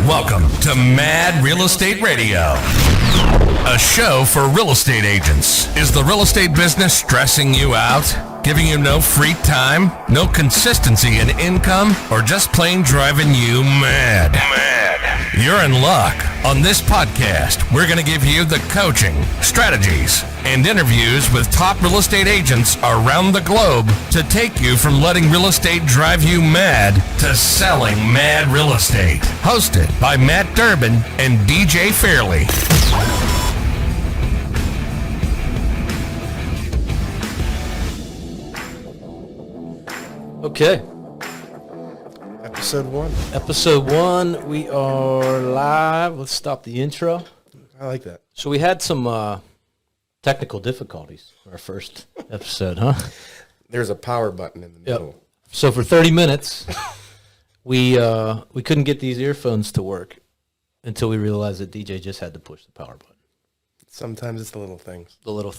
Welcome to Mad Real Estate Radio, a show for real estate agents. Is the real estate business stressing you out, giving you no free time, no consistency in income, or just plain driving you mad? You're in luck. On this podcast, we're going to give you the coaching, strategies, and interviews with top real estate agents around the globe to take you from letting real estate drive you mad to selling mad real estate. Hosted by Matt Durbin and DJ Fairley. Okay. Episode one, we are live. Let's stop the intro. I like that. So we had some technical difficulties for our first episode, huh? There's a power button in the middle. Yep. So for 30 minutes, we couldn't get these earphones to work until we realized that DJ just had to push the power button. Sometimes it's the little things. The little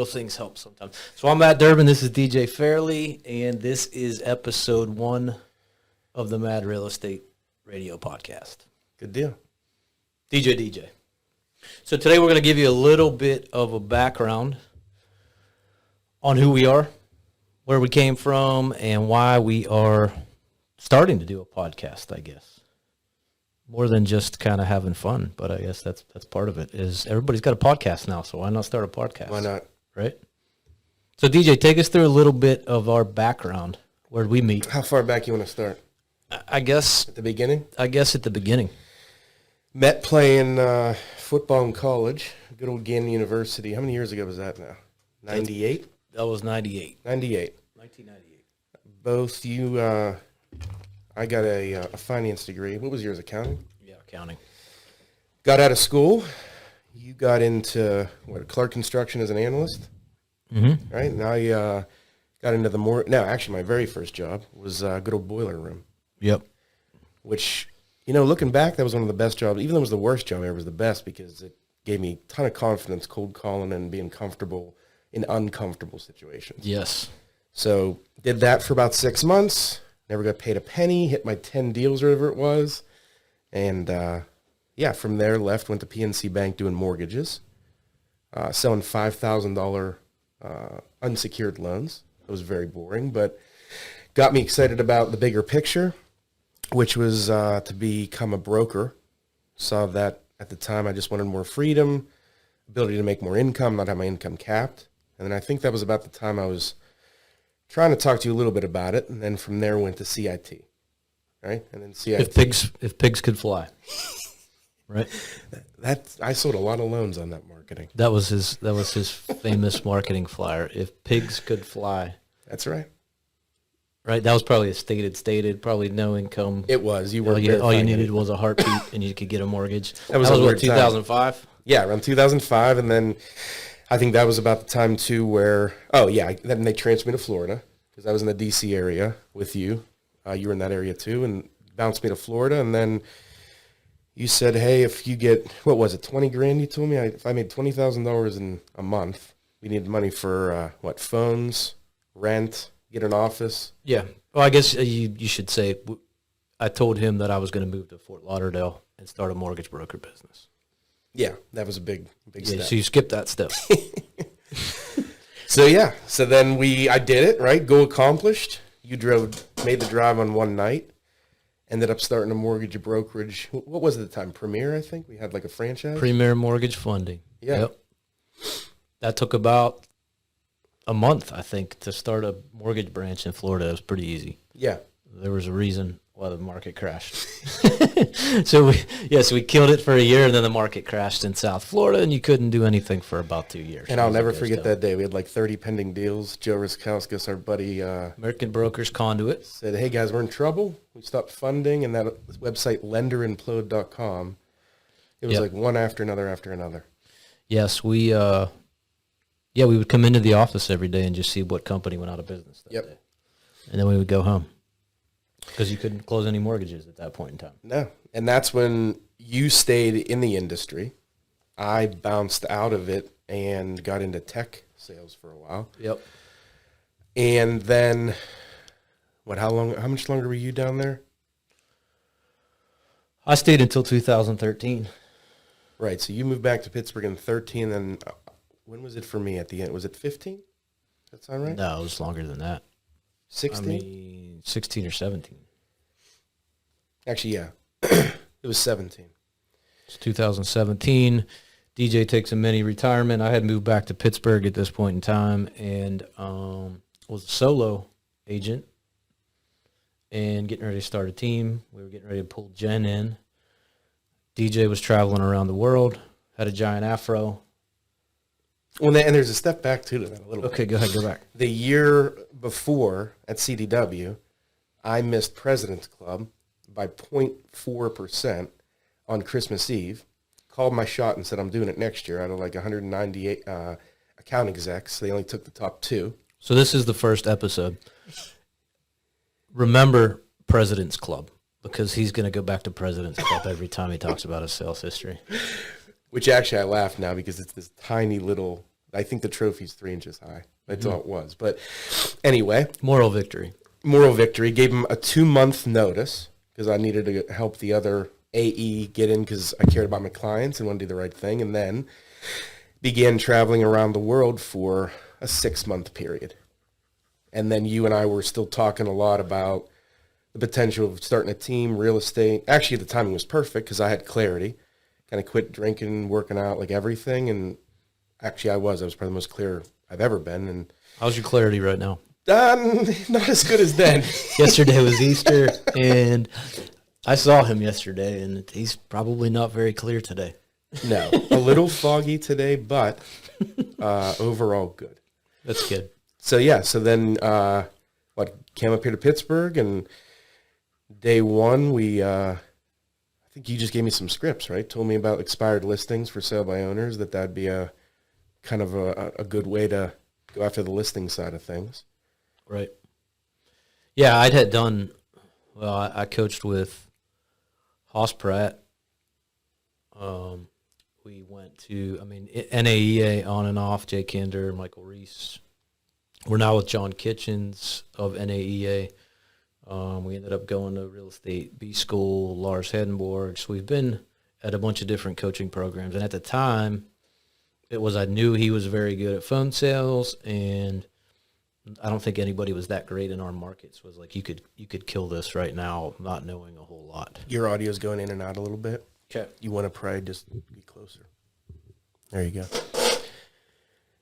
things help sometimes. So I'm Matt Durbin. This is DJ Fairley, and this is episode one of the Mad Real Estate Radio podcast. Good deal. DJ. So today we're going to give you a little bit of a background on who we are, where we came from, and why we are starting to do a podcast, I guess. More than just kind of having fun, but I guess that's part of it, is everybody's got a podcast now, so why not start a podcast? Why not? Right? So DJ, take us through a little bit of our background. Where'd we meet? How far back you want to start? I guess At the beginning? at the beginning. Met playing football in college. Good old Gannon University. How many years ago was that now? 98? That was 98. 1998. Both you, I got a finance degree. What was yours, accounting? Yeah, accounting. Got out of school. You got into, Clark Construction as an analyst? Mm-hmm. Right? Now you got into actually my very first job was good old boiler room. Yep. Which, looking back, that was one of the best jobs. Even though it was the worst job, it was the best because it gave me a ton of confidence cold calling and being comfortable in uncomfortable situations. Yes. So did that for about 6 months. Never got paid a penny. Hit my 10 deals or whatever it was. And, from there left, went to PNC Bank doing mortgages, selling $5,000 unsecured loans. It was very boring, but got me excited about the bigger picture, which was to become a broker. Saw that at the time I just wanted more freedom, ability to make more income, not have my income capped. And then I think that was about the time I was trying to talk to you a little bit about it. And then from there went to CIT, right? And then CIT. If pigs could fly, right? I sold a lot of loans on that marketing. That was his famous marketing flyer. If pigs could fly. That's right. Right, that was probably a stated, probably no income. It was. All you needed was a heartbeat, and you could get a mortgage. That was what, 2005? Yeah, around 2005, and then I think that was about the time too where then they transferred me to Florida because I was in the DC area with you. You were in that area too, and bounced me to Florida, and then you said, "Hey, if you get $20,000?" You told me if I made $20,000 in a month, we needed money for phones, rent. Get an office. Yeah. Well, I guess you should say I told him that I was going to move to Fort Lauderdale and start a mortgage broker business. Yeah, that was a big step. So you skipped that step. So then I did it, right? Goal accomplished. You made the drive on one night, ended up starting a mortgage brokerage. What was it at the time? Premier, I think? We had like a franchise? Premier Mortgage Funding. Yeah. Yep. That took about a month, I think, to start a mortgage branch in Florida. It was pretty easy. Yeah. There was a reason why the market crashed. So we killed it for a year, and then the market crashed in South Florida, and you couldn't do anything for about 2 years. And I'll never forget that day. We had like 30 pending deals. Joe Riskauskas, our buddy, American Brokers Conduit, said, "Hey guys, we're in trouble." We stopped funding, and that website lenderimplode.com. It was like one after another. Yes, we would come into the office every day and just see what company went out of business that day. And then we would go home because you couldn't close any mortgages at that point in time. No. And that's when you stayed in the industry. I bounced out of it and got into tech sales for a while. Yep. And then, how much longer were you down there? I stayed until 2013. Right. So you moved back to Pittsburgh in 13. Then when was it for me at the end? Was it 15? That sound right? No, it was longer than that. 16? I mean, 16 or 17. Actually, yeah. It was 17. It's 2017. DJ takes a mini retirement. I had moved back to Pittsburgh at this point in time and was a solo agent and getting ready to start a team. We were getting ready to pull Jen in. DJ was traveling around the world, had a giant afro. Well, and there's a step back too to that a little bit. Okay, go ahead, go back. The year before at CDW, I missed President's Club by 0.4% on Christmas Eve. Called my shot and said I'm doing it next year. Out of like 198 account execs, they only took the top 2. So this is the first episode. Remember President's Club, because he's going to go back to President's Club every time he talks about his sales history. Which actually I laugh now because it's this tiny little, I think the trophy's 3 inches high. That's all it was. But anyway. Moral victory. Gave him a 2-month notice because I needed to help the other AE get in because I cared about my clients and wanted to do the right thing. And then began traveling around the world for a 6-month period. And then you and I were still talking a lot about the potential of starting a team, real estate. Actually, the timing was perfect because I had clarity. Kind of quit drinking, working out, like everything. And actually, I was probably the most clear I've ever been. And how's your clarity right now? not as good as then. Yesterday was Easter, and I saw him yesterday, and he's probably not very clear today. No, a little foggy today, but overall good. That's good. So, yeah, so then came up here to Pittsburgh, and day one, I think you just gave me some scripts, right? Told me about expired listings for sale by owners, that'd be a kind of a good way to go after the listing side of things. Right. Yeah, I coached with Hoss Pratt. We went to, NAEA on and off, Jay Kinder, Michael Reese. We're now with John Kitchens of NAEA. We ended up going to Real Estate B School, Lars Hedenborg. So we've been at a bunch of different coaching programs. And at the time, I knew he was very good at phone sales, and I don't think anybody was that great in our markets. It was like you could kill this right now not knowing a whole lot. Your audio's going in and out a little bit. Okay. You want to pray, just be closer. There you go.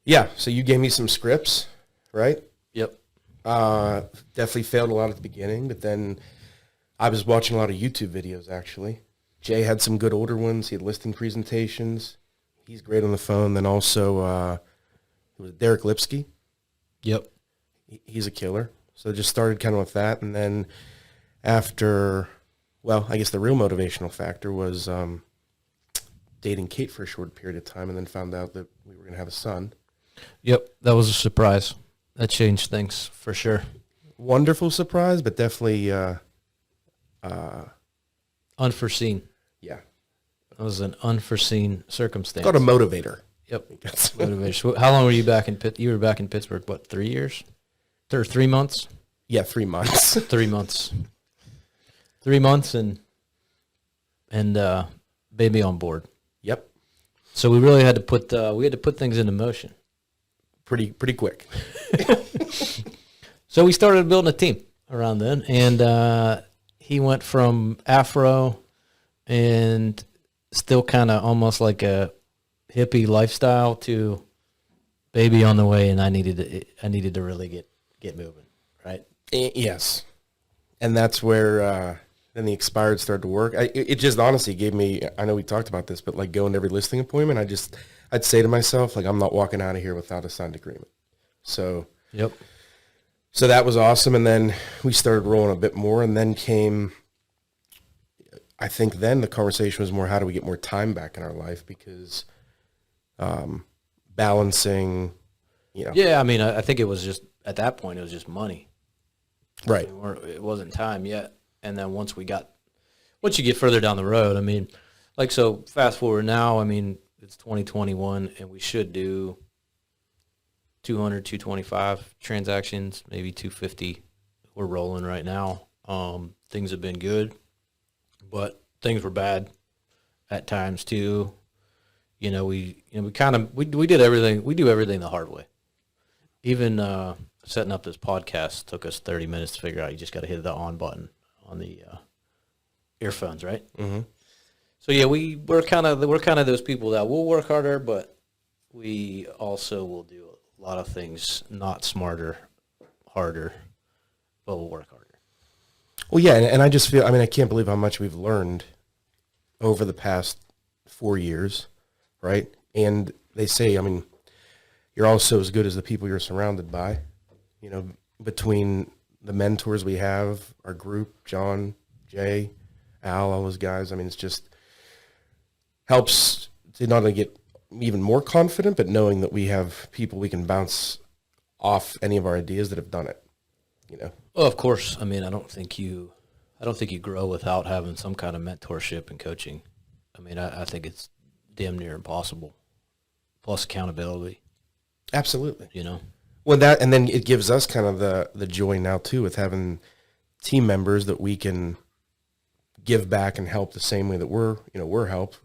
Yeah, so you gave me some scripts, right? Yep. Definitely failed a lot at the beginning, but then I was watching a lot of YouTube videos, actually. Jay had some good older ones. He had listing presentations. He's great on the phone. Then also it was Derek Lipsky. Yep. He's a killer. So just started kind of with that. And then after, I guess the real motivational factor was dating Kate for a short period of time, and then found out that we were going to have a son. Yep. That was a surprise. That changed things for sure. Wonderful surprise, but definitely unforeseen. Yeah. It was an unforeseen circumstance. Called a motivator. Yep. Motivation. How long were you back in Pitt? You were back in Pittsburgh, what, 3 years? Or 3 months? Yeah, 3 months. 3 months. 3 months and baby on board. Yep. So we really had to put things into motion. Pretty quick. So we started building a team around then, and he went from afro and still kind of almost like a hippie lifestyle to baby on the way, and I needed to really get moving, right? Yes. And that's where then the expired started to work. It just honestly gave me, I know we talked about this, but like going to every listing appointment, I'd say to myself, like, I'm not walking out of here without a signed agreement. So, yep. So that was awesome. And then we started rolling a bit more, and then came, I think then the conversation was more, how do we get more time back in our life? Because balancing, Yeah, I think it was just, at that point, it was just money. Right. It wasn't time yet. And then once you get further down the road, so fast forward now, it's 2021, and we should do 200, 225 transactions, maybe 250. We're rolling right now. Things have been good, but things were bad at times too. We did everything. We do everything the hard way. Even setting up this podcast took us 30 minutes to figure out. You just got to hit the on button on the earphones, right? Mm-hmm. So yeah, we're kind of those people that will work harder, but we also will do a lot of things not smarter, harder, but we'll work harder. Well, yeah, and I just feel, I can't believe how much we've learned over the past 4 years, right? And they say, you're also as good as the people you're surrounded by. Between the mentors we have, our group, John, Jay, Al, all those guys, it's just helps to not only get even more confident, but knowing that we have people we can bounce off any of our ideas that have done it, Well, of course. I don't think you grow without having some kind of mentorship and coaching. I think it's damn near impossible. Plus accountability. Absolutely. Well, and then it gives us kind of the joy now too, with having team members that we can give back and help the same way that we're helped.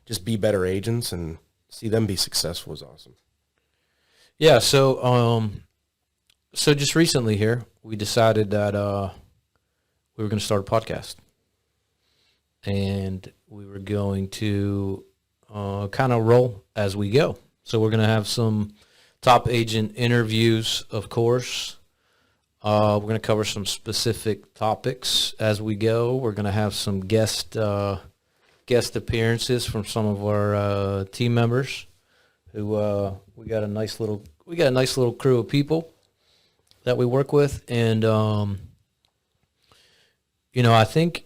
Just be better agents and see them be successful is awesome. Yeah. So just recently here, we decided that we were going to start a podcast, and we were going to kind of roll as we go. So we're going to have some top agent interviews, of course. We're going to cover some specific topics as we go. We're going to have some guest appearances from some of our team members. Who we got a nice little crew of people that we work with, and I think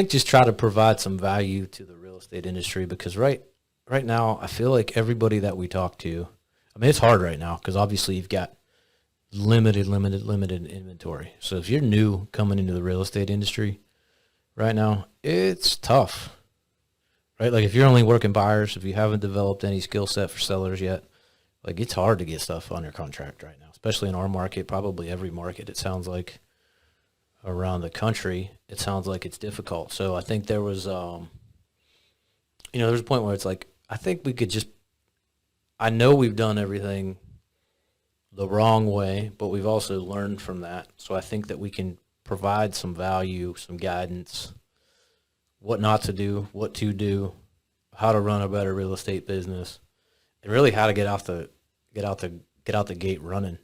just try to provide some value to the real estate industry, because right now I feel like everybody that we talk to, it's hard right now because obviously you've got limited inventory. So if you're new coming into the real estate industry right now, it's tough, right? Like if you're only working buyers, if you haven't developed any skill set for sellers yet, like it's hard to get stuff under contract right now, especially in our market, probably every market. It sounds like around the country, it sounds like it's difficult. So I think there was, there's a point where it's like, I think we could just, I know we've done everything the wrong way, but we've also learned from that. So I think that we can provide some value, some guidance, what not to do, what to do, how to run a better real estate business, and really how to get out the gate running,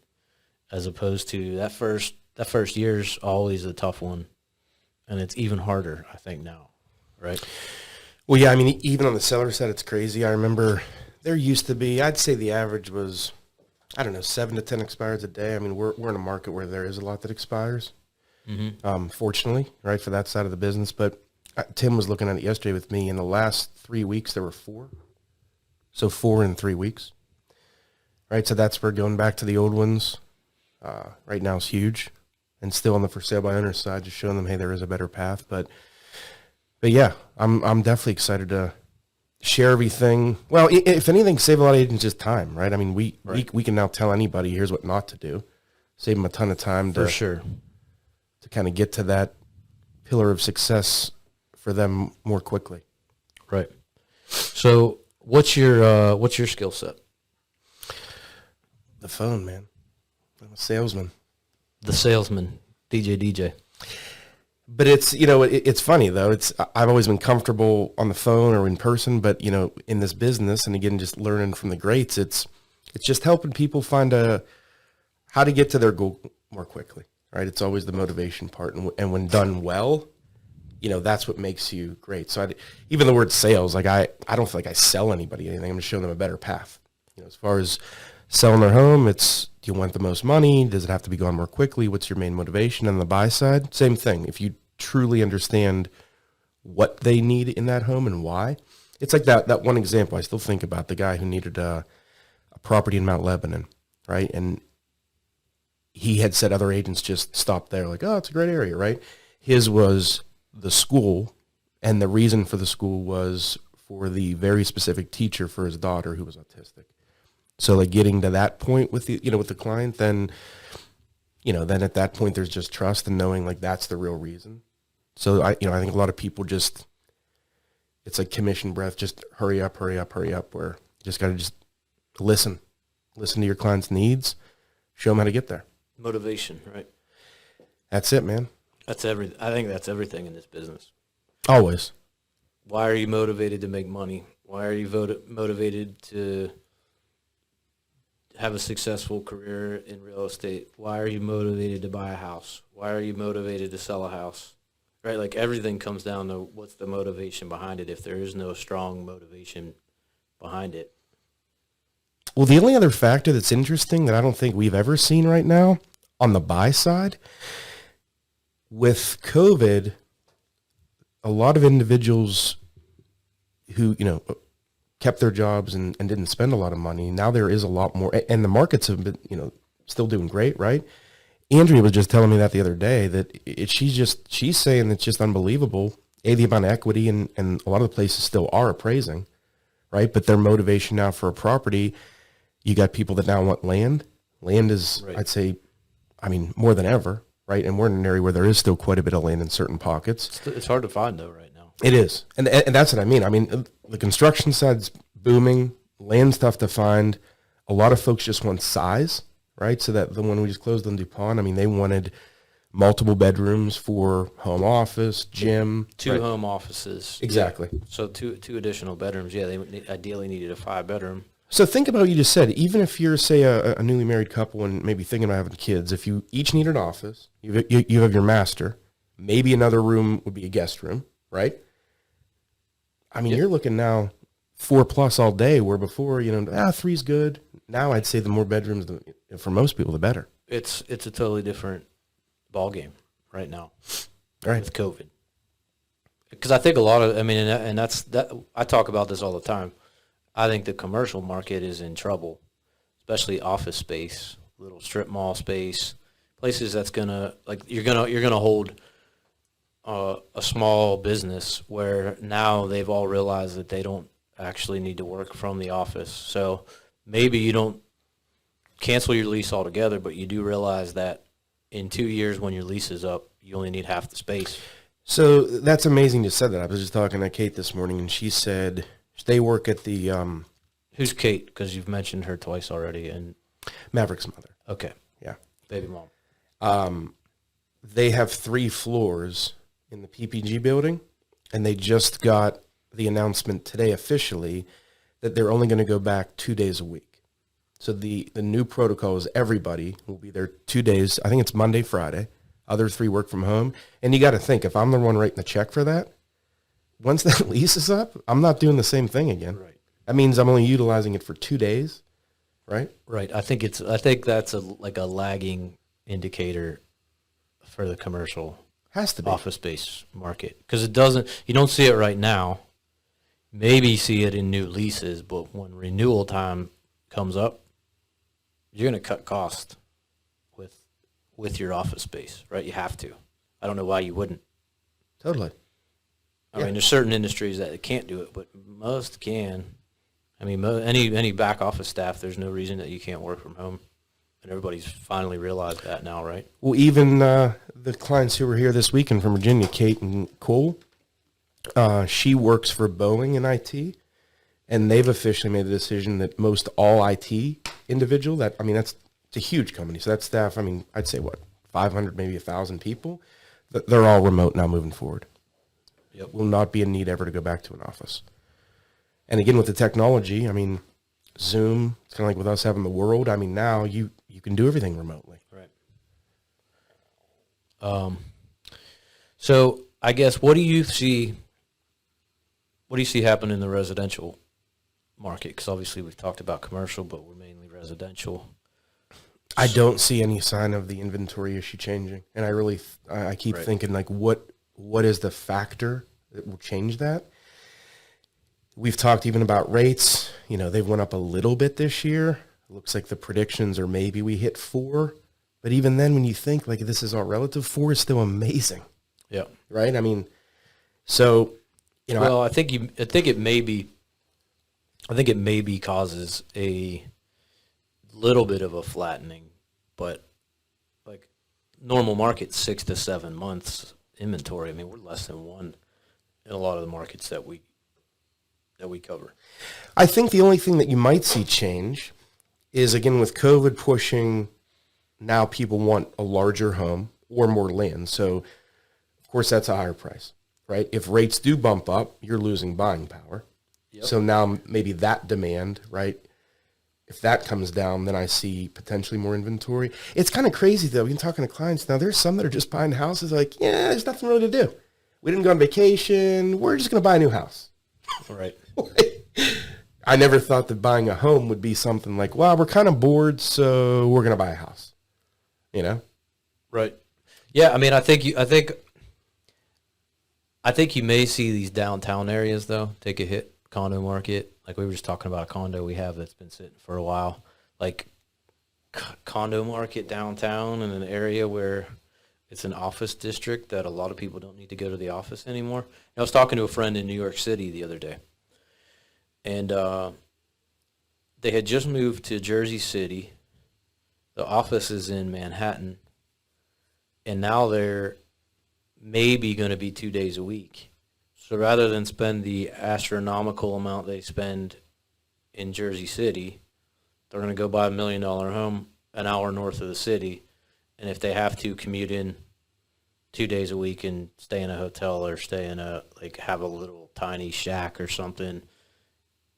as opposed to that first year's always a tough one, and it's even harder, I think, now, right? Well, yeah, even on the seller side, it's crazy. I remember there used to be, I'd say the average was, 7 to 10 expires a day. We're in a market where there is a lot that expires, fortunately, right, for that side of the business. But Tim was looking at it yesterday with me. In the last 3 weeks, there were 4. So 4 in 3 weeks, right? So that's where going back to the old ones right now is huge. And still on the for sale by owner side, just showing them, hey, there is a better path. But yeah, I'm definitely excited to share everything. Well, if anything, save a lot of agents just time, right? We can now tell anybody, here's what not to do. Save them a ton of time for sure, to kind of get to that pillar of success for them more quickly. Right. So what's your skill set? The phone, man. I'm a salesman. The salesman, DJ. But it's, it's funny though. I've always been comfortable on the phone or in person, but in this business, and again, just learning from the greats, it's just helping people find how to get to their goal more quickly, right? It's always the motivation part. And when done well, that's what makes you great. So even the word sales, like I don't feel like I sell anybody anything. I'm just showing them a better path. As far as selling their home, it's, do you want the most money? Does it have to be gone more quickly? What's your main motivation? On the buy side, same thing. If you truly understand what they need in that home and why, it's like that one example I still think about, the guy who needed a property in Mount Lebanon, right? And he had said other agents just stopped there, like, oh, it's a great area, right? His was the school, and the reason for the school was for the very specific teacher for his daughter who was autistic. So like getting to that point with the, with the client, then at that point there's just trust and knowing like that's the real reason. So I think a lot of people just, it's like commission breath, just hurry up, where you just got to just listen to your client's needs, show them how to get there. Motivation, right? That's it, man. I think that's everything in this business. Always. Why are you motivated to make money? Why are you motivated to have a successful career in real estate? Why are you motivated to buy a house? Why are you motivated to sell a house? Right? Like everything comes down to what's the motivation behind it if there is no strong motivation behind it. Well, the only other factor that's interesting that I don't think we've ever seen right now on the buy side, with COVID, a lot of individuals who, kept their jobs and didn't spend a lot of money, now there is a lot more, and the markets have been, still doing great, right? Andrea was just telling me that the other day, that she's saying it's just unbelievable, the amount of equity, and a lot of the places still are appraising, right? But their motivation now for a property, you got people that now want land. Land is, right. I'd say, more than ever, right? And we're in an area where there is still quite a bit of land in certain pockets. It's hard to find, though, right now. It is. And that's what I mean. The construction side's booming. Land's tough to find. A lot of folks just want size, right? So that the one we just closed on DuPont, they wanted multiple bedrooms for home office, gym. Two right? home offices. Exactly. Yeah. So two additional bedrooms. Yeah, they ideally needed a 5-bedroom. So think about what you just said. Even if you're, say, a newly married couple and maybe thinking about having kids, if you each need an office, you have your master, maybe another room would be a guest room, right? Yep. You're looking now 4+ all day, where before, 3's good. Now I'd say the more bedrooms, for most people, the better. It's a totally different ball game right now, right? With COVID. Because I think a lot of, and that's that. I talk about this all the time. I think the commercial market is in trouble, especially office space, little strip mall space, places that's gonna you're gonna hold a small business where now they've all realized that they don't actually need to work from the office. So maybe you don't cancel your lease altogether, but you do realize that in 2 years when your lease is up, you only need half the space. So that's amazing you said that. I was just talking to Kate this morning, and she said they work at the... Who's Kate? Because you've mentioned her twice already. And Maverick's mother. Okay. Yeah. Baby mom. They have 3 floors in the PPG building, and they just got the announcement today officially that they're only going to go back 2 days a week. So the new protocol is everybody will be there 2 days. I think it's Monday, Friday. Other 3 work from home. And you got to think, if I'm the one writing the check for that, once that lease is up, I'm not doing the same thing again. Right. That means I'm only utilizing it for 2 days, right? Right. I think that's a lagging indicator for the commercial Has to be. office space market, because you don't see it right now. Maybe see it in new leases, but when renewal time comes up, you're going to cut cost with your office space, right? You have to. I don't know why you wouldn't. Totally. I mean, there's certain industries that can't do it, but most can. Any back office staff, there's no reason that you can't work from home. And everybody's finally realized that now, right? Well, even the clients who were here this weekend from Virginia, Kate and Cole, she works for Boeing in IT, and they've officially made the decision that most all IT individual, that's a huge company. So that staff, I'd say 500, maybe 1,000 people, they're all remote now moving forward. Yep. Will not be a need ever to go back to an office. And again, with the technology, Zoom, it's kind of like with us having the world. Now you can do everything remotely. Right. So I guess what do you see happen in the residential market? Because obviously we've talked about commercial, but we're mainly residential. I don't see any sign of the inventory issue changing, and I keep right. thinking what is the factor that will change that? We've talked even about rates. They've went up a little bit this year. It looks like the predictions are maybe we hit 4. But even then, when you think this is all relative, 4 is still amazing. Yeah. Right? So, Well, I think it maybe causes a little bit of a flattening, but normal market 6 to 7 months inventory. I mean, we're less than one in a lot of the markets that we cover. I think the only thing that you might see change is, again, with COVID pushing, now people want a larger home or more land. So, of course, that's a higher price, right? If rates do bump up, you're losing buying power. Yep. So now maybe that demand, right? If that comes down, then I see potentially more inventory. It's kind of crazy, though. We've been talking to clients now. There's some that are just buying houses like, yeah, there's nothing really to do. We didn't go on vacation. We're just going to buy a new house. Right. I never thought that buying a home would be something like, well, we're kind of bored, so we're going to buy a house. You know? Right. Yeah, I mean, I think you may see these downtown areas, though, take a hit. Condo market, like we were just talking about a condo we have that's been sitting for a while. Like condo market downtown in an area where it's an office district that a lot of people don't need to go to the office anymore. And I was talking to a friend in New York City the other day, and they had just moved to Jersey City. The office is in Manhattan, and now they're maybe going to be 2 days a week. So rather than spend the astronomical amount they spend in Jersey City, they're going to go buy $1 million home an hour north of the city. And if they have to commute in 2 days a week and stay in a hotel or have a little tiny shack or something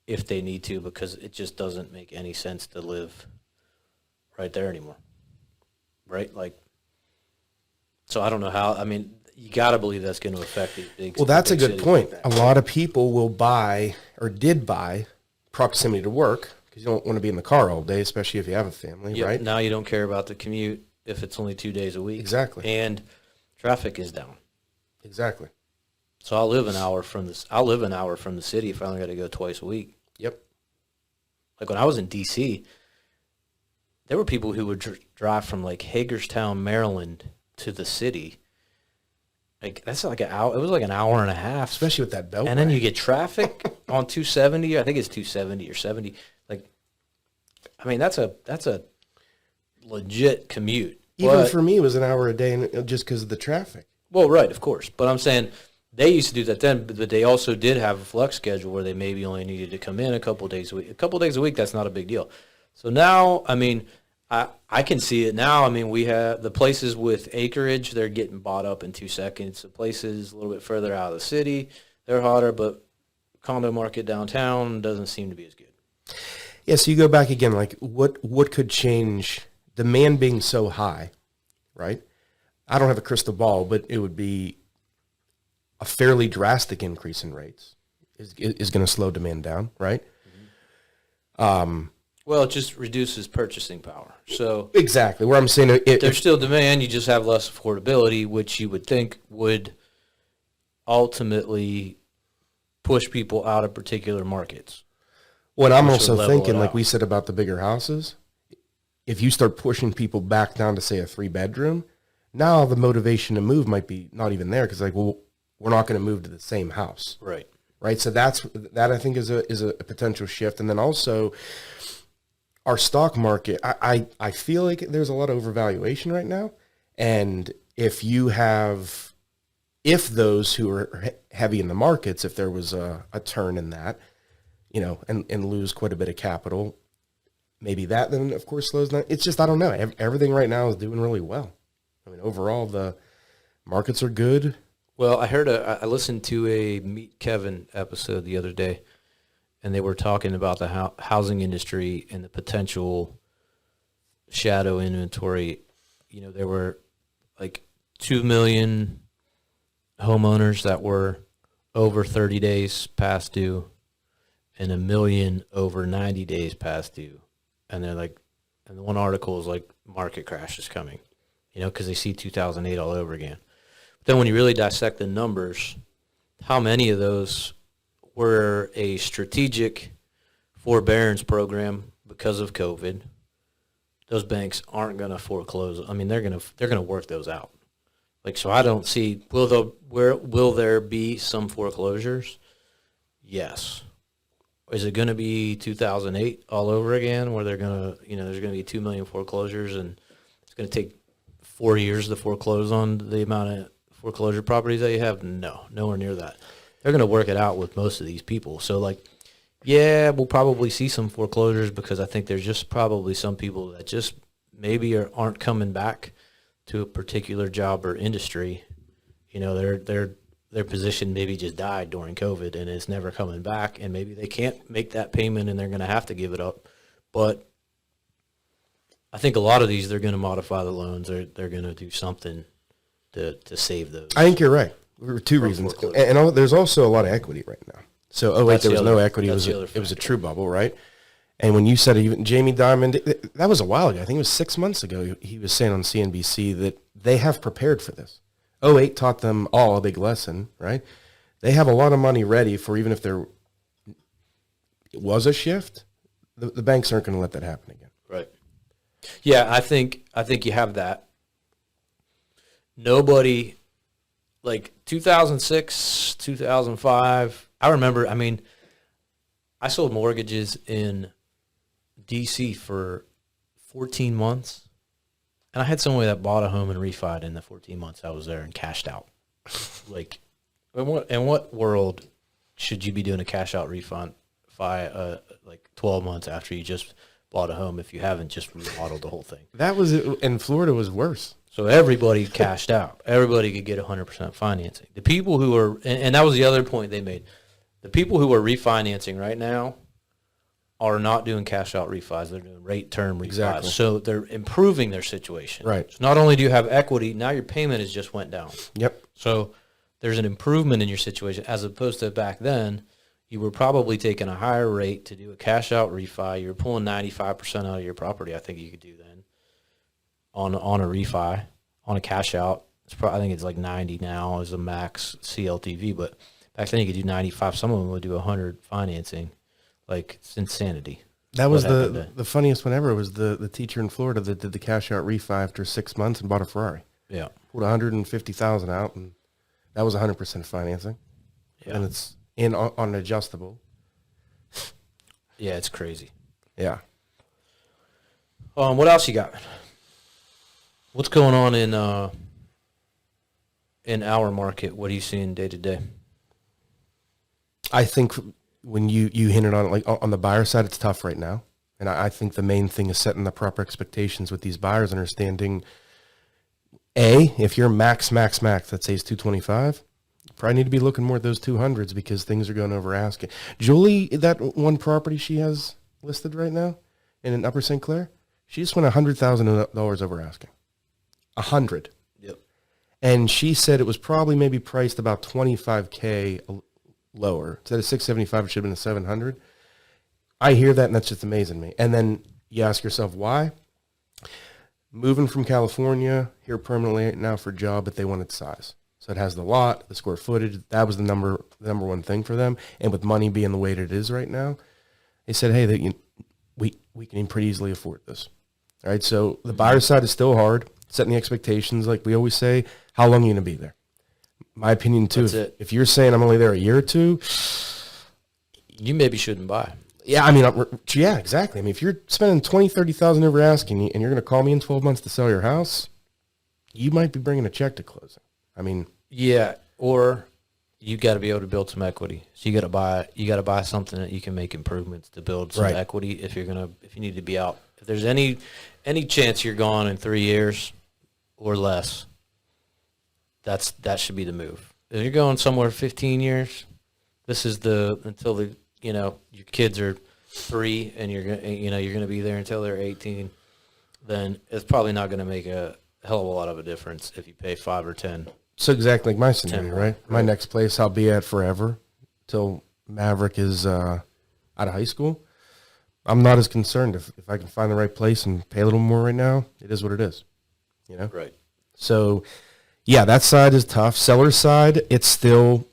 if they need to, because it just doesn't make any sense to live right there anymore. Right? So I don't know how, I mean, you got to believe that's going to affect these big. Well, that's a big good point. A lot of people will buy or did buy proximity to work because you don't want to be in the car all day, especially if you have a family, Yep. right? Now you don't care about the commute if it's only 2 days a week. Exactly. And traffic is down. Exactly. So I'll live an hour from the city if I only got to go twice a week. Yep. Like when I was in D.C., there were people who would drive from like Hagerstown, Maryland to the city. Like that's like an hour. It was like an hour and a half, Especially with that beltway. and then you get traffic on 270. I think it's 270 or 70. Like, I mean, that's a legit commute. Even for me, it was an hour a day, and just because of the traffic. Well, right, of course. But I'm saying they used to do that then, but they also did have a flex schedule where they maybe only needed to come in a couple of days a week. A couple of days a week, that's not a big deal. So now, I mean, I can see it now. I mean, we have the places with acreage, they're getting bought up in 2 seconds. The places a little bit further out of the city, they're hotter, but condo market downtown doesn't seem to be as good. Yeah, so you go back again, like what could change demand being so high, right? I don't have a crystal ball, but it would be a fairly drastic increase in rates is going to slow demand down, right? Mm-hmm. Well, it just reduces purchasing power. So exactly where I'm saying there's still demand, you just have less affordability, which you would think would ultimately push people out of particular markets. Well, I'm also thinking, like we said about the bigger houses, if you start pushing people back down to say a 3-bedroom, now the motivation to move might be not even there because like, well, we're not going to move to the same house, right? So that I think is a potential shift, and then also. Our stock market, I feel like there's a lot of overvaluation right now. And if those who are heavy in the markets, if there was a turn in that, and lose quite a bit of capital, maybe that then, of course, slows down. It's just, I don't know. Everything right now is doing really well. I mean, overall, the markets are good. Well, I listened to a Meet Kevin episode the other day, and they were talking about the housing industry and the potential shadow inventory. There were like 2 million homeowners that were over 30 days past due and 1 million over 90 days past due. And they're like, and one article is like, market crash is coming, because they see 2008 all over again. But then when you really dissect the numbers, how many of those were a strategic forbearance program because of COVID? Those banks aren't going to foreclose. I mean, they're going to work those out. Like, so I don't see, will there be some foreclosures? Yes. Is it going to be 2008 all over again where there's going to be 2 million foreclosures and it's going to take 4 years to foreclose on the amount of foreclosure properties that you have? No, nowhere near that. They're going to work it out with most of these people. So, like, yeah, we'll probably see some foreclosures because I think there's just probably some people that just maybe aren't coming back to a particular job or industry. You know, their position maybe just died during COVID and it's never coming back, and maybe they can't make that payment and they're going to have to give it up. But I think a lot of these, they're going to modify the loans, or they're going to do something to save those. I think you're right. For two reasons. And there's also a lot of equity right now. So, there was no equity. It was a true bubble, right? And when you said even Jamie Dimon, that was a while ago. I think it was 6 months ago. He was saying on CNBC that they have prepared for this. 2008 taught them all a big lesson, right? They have a lot of money ready for even if there was a shift, the banks aren't going to let that happen again. Right. Yeah, I think you have that. Nobody, like 2006, 2005, I remember, I mean, I sold mortgages in D.C. for 14 months, and I had somebody that bought a home and refied in the 14 months I was there and cashed out. Like, in what world should you be doing a cash out refi like 12 months after you just bought a home if you haven't just remodeled the whole thing? That was it. In Florida was worse. So everybody cashed out. Everybody could get 100% financing. The people who are, and that was the other point they made, the people who are refinancing right now are not doing cash out refis. They're doing rate term refis. Exactly. So they're improving their situation. Right. So not only do you have equity, now your payment has just went down. Yep. So there's an improvement in your situation, as opposed to back then, you were probably taking a higher rate to do a cash out refi. You were pulling 95% out of your property, I think you could do then, on a refi, on a cash out. I think it's like 90 now is the max CLTV, but back then you could do 95. Some of them would do 100 financing. Like, it's insanity. That was the funniest one ever. Was the teacher in Florida that did the cash out refi after 6 months and bought a Ferrari. Yeah. Pulled $150,000 out, and that was 100% financing. Yeah. And it's on adjustable. Yeah, it's crazy. Yeah. What else you got? What's going on in our market? What are you seeing day to day? I think when you hinted on it, like on the buyer side, it's tough right now. And I think the main thing is setting the proper expectations with these buyers, understanding, if you're max, that says 225, you probably need to be looking more at those 200s because things are going over asking. Julie, that one property she has listed right now in Upper St. Clair, she just went $100,000 over asking. 100. Yep. And she said it was probably maybe priced about $25K lower. Instead of 675, it should have been a 700. I hear that, and that's just amazing me. And then you ask yourself why. Moving from California here permanently now for a job, but they wanted size. So it has the lot, the square footage. That was the number one thing for them. And with money being the way that it is right now, they said, hey, we can pretty easily afford this. All right, so the buyer side is still hard. Setting the expectations, like we always say, how long are you going to be there? My opinion, too, if you're saying I'm only there a year or two, you maybe shouldn't buy. Yeah, I mean, yeah, exactly. I mean, if you're spending $20,000, $30,000 over asking, and you're going to call me in 12 months to sell your house, you might be bringing a check to closing. I mean, yeah, or you got to be able to build some equity. So you got to buy something that you can make improvements to build some equity. If you need to be out, if there's any chance you're gone in 3 years or less, that should be the move. If you're going somewhere 15 years, this is until your kids are 3 and you're going to be there until they're 18, then it's probably not going to make a hell of a lot of a difference if you pay 5 or 10. So exactly like my scenario, right? My next place I'll be at forever till Maverick is out of high school. I'm not as concerned if I can find the right place and pay a little more right now. It is what it is, Right. So, yeah, that side is tough. Seller side, it's still.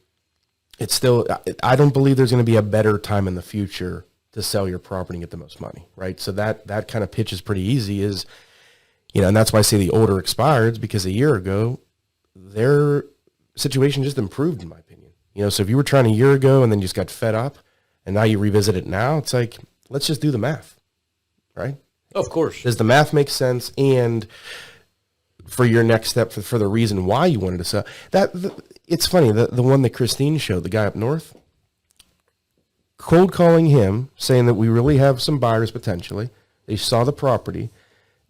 I don't believe there's going to be a better time in the future to sell your property and get the most money, right? So that kind of pitch is pretty easy. And that's why I say the older expireds, because a year ago their situation just improved, in my opinion. So if you were trying a year ago and then you just got fed up, and now you revisit it now, it's like, let's just do the math, right? Of course. Does the math make sense? And for your next step for the reason why you wanted to sell. It's funny, the one that Christine showed, the guy up north, cold calling him, saying that we really have some buyers potentially. They saw the property.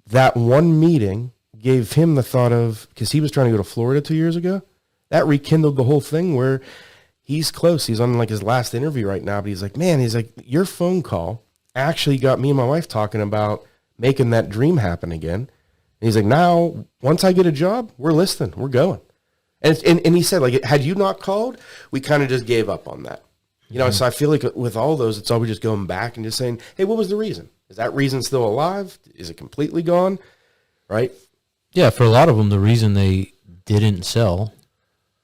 That one meeting gave him the thought of, because he was trying to go to Florida 2 years ago, that rekindled the whole thing where he's close. He's on like his last interview right now, but he's like, your phone call actually got me and my wife talking about making that dream happen again. And he's like, now, once I get a job, we're listing, we're going. And he said, like, had you not called, we kind of just gave up on that. You know, so I feel like with all those, it's always just going back and just saying, hey, what was the reason? Is that reason still alive? Is it completely gone? Right? Yeah, for a lot of them, the reason they didn't sell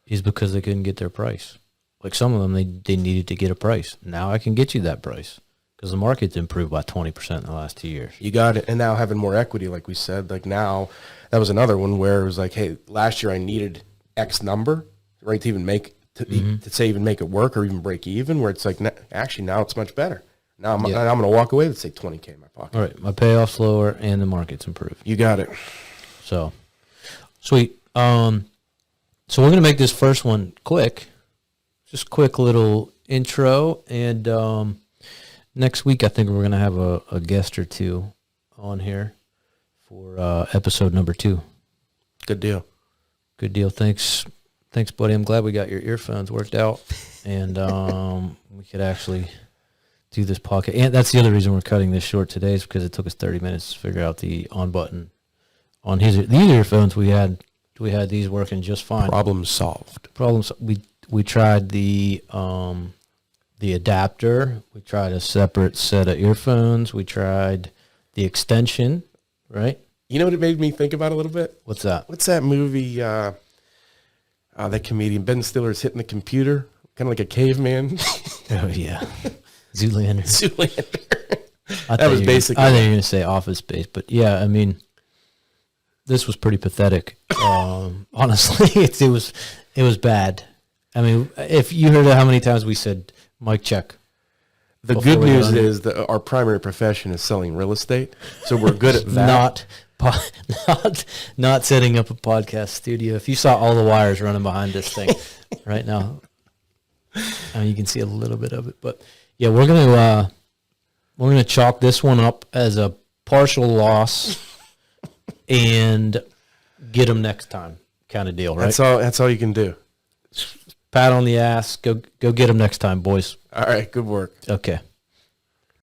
is because they couldn't get their price. Like some of them, they needed to get a price. Now I can get you that price because the market's improved by 20% in the last 2 years. You got it. And now having more equity, like we said, like now, that was another one where it was like, hey, last year I needed X number, right, to even make even make it work or even break even, where it's like, actually now it's much better. Now I'm going to walk away with, say, $20K in my pocket. All right, my payoff's lower and the market's improved. You got it. So, sweet. So we're going to make this first one quick. Just quick little intro. And next week, I think we're going to have a guest or two on here for episode number 2. Good deal. Good deal. Thanks, buddy. I'm glad we got your earphones worked out. And we could actually do this podcast. And that's the other reason we're cutting this short today is because it took us 30 minutes to figure out the on button on these earphones. We had these working just fine. Problem solved. We tried the adapter. We tried a separate set of earphones. We tried the extension, right? You know what it made me think about a little bit? What's that? What's that movie? That comedian Ben Stiller's hitting the computer, kind of like a caveman. Oh yeah, Zoolander. That was basically. I think you're gonna say Office Space, but yeah, I mean, this was pretty pathetic. Honestly, it was bad. I mean, if you heard how many times we said mic check. The good news is that our primary profession is selling real estate, so we're good at that. Not setting up a podcast studio. If you saw all the wires running behind this thing right now, you can see a little bit of it. But yeah, we're gonna chalk this one up as a partial loss and get them next time, kind of deal, right? That's all you can do. Pat on the ass. Go get them next time, boys. All right, good work. Okay.